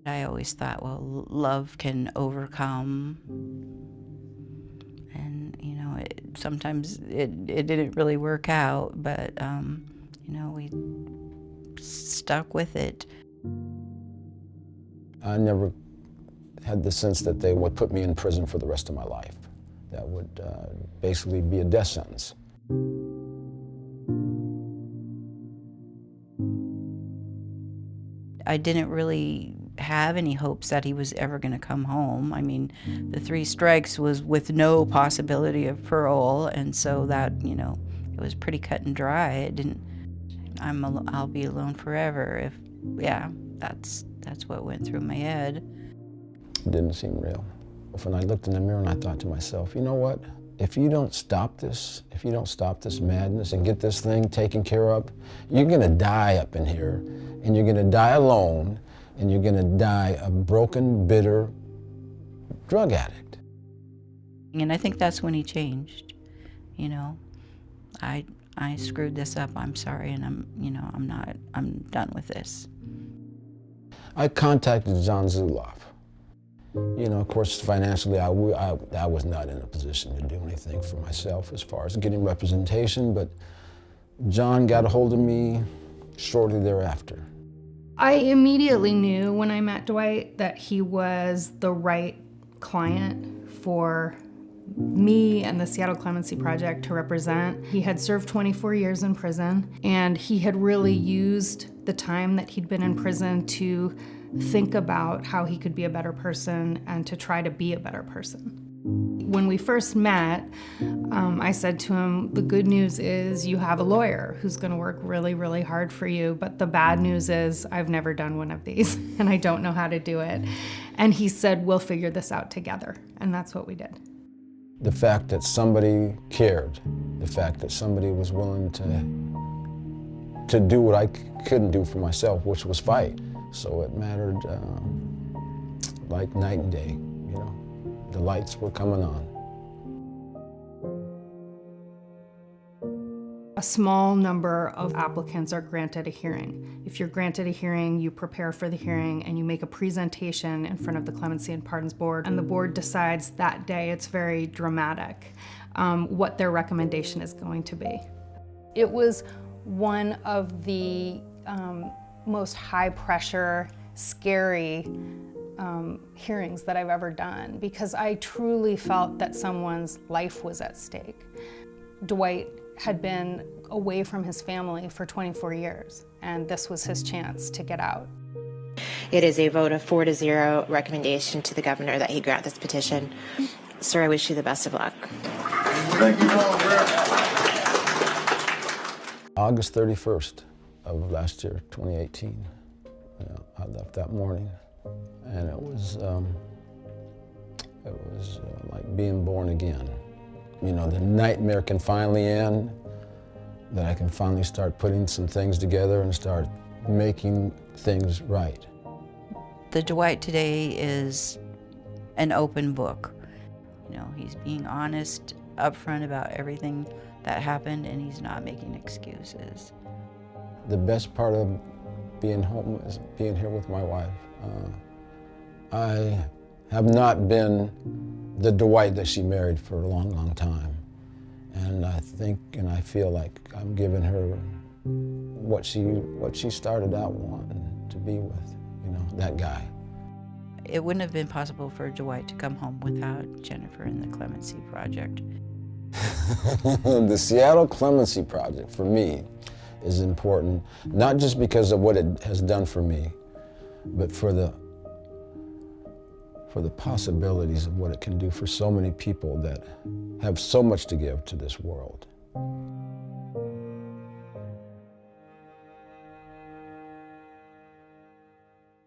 I always thought, well, love can overcome. And, sometimes it didn't really work out, but, we stuck with it. I never had the sense that they would put me in prison for the rest of my life. That would basically be a death sentence. I didn't really have any hopes that he was ever going to come home. I mean, the 3 strikes was with no possibility of parole, and so that, it was pretty cut and dry. It didn't, I'll be alone forever. That's what went through my head. It didn't seem real. When I looked in the mirror and I thought to myself, you know what? If you don't stop this madness and get this thing taken care of, you're gonna die up in here, and you're gonna die alone, and you're gonna die a broken, bitter drug addict. And I think that's when he changed. I screwed this up, I'm sorry, and I'm done with this. I contacted John Zulauf. Of course, financially, I was not in a position to do anything for myself as far as getting representation, but John got a hold of me shortly thereafter. I immediately knew when I met Dwight that he was the right client for me and the Seattle Clemency Project to represent. He had served 24 years in prison, and he had really used the time that he'd been in prison to think about how he could be a better person and to try to be a better person. When we first met, I said to him, the good news is you have a lawyer who's going to work really, really hard for you, but the bad news is I've never done one of these and I don't know how to do it. And he said, we'll figure this out together. And that's what we did. The fact that somebody cared, the fact that somebody was willing to do what I couldn't do for myself, which was fight. So it mattered like night and day, The lights were coming on. A small number of applicants are granted a hearing. If you're granted a hearing, you prepare for the hearing and you make a presentation in front of the Clemency and Pardons Board, and the board decides that day, it's very dramatic, what their recommendation is going to be. It was one of the most high-pressure, scary hearings that I've ever done, because I truly felt that someone's life was at stake. Dwight had been away from his family for 24 years, and this was his chance to get out. It is a vote of 4-0 recommendation to the governor that he grant this petition. Sir, I wish you the best of luck. Thank you. August 31st of last year, 2018, I left that morning, and it was like being born again. The nightmare can finally end, that I can finally start putting some things together and start making things right. The Dwight today is an open book. He's being honest, upfront about everything that happened, and he's not making excuses. The best part of being home is being here with my wife. I have not been the Dwight that she married for a long, long time. And I think and I feel like I'm giving her what she started out wanting to be with, that guy. It wouldn't have been possible for Dwight to come home without Jennifer and the Clemency Project. The Seattle Clemency Project, for me, is important, not just because of what it has done for me, but for the possibilities of what it can do for so many people that have so much to give to this world.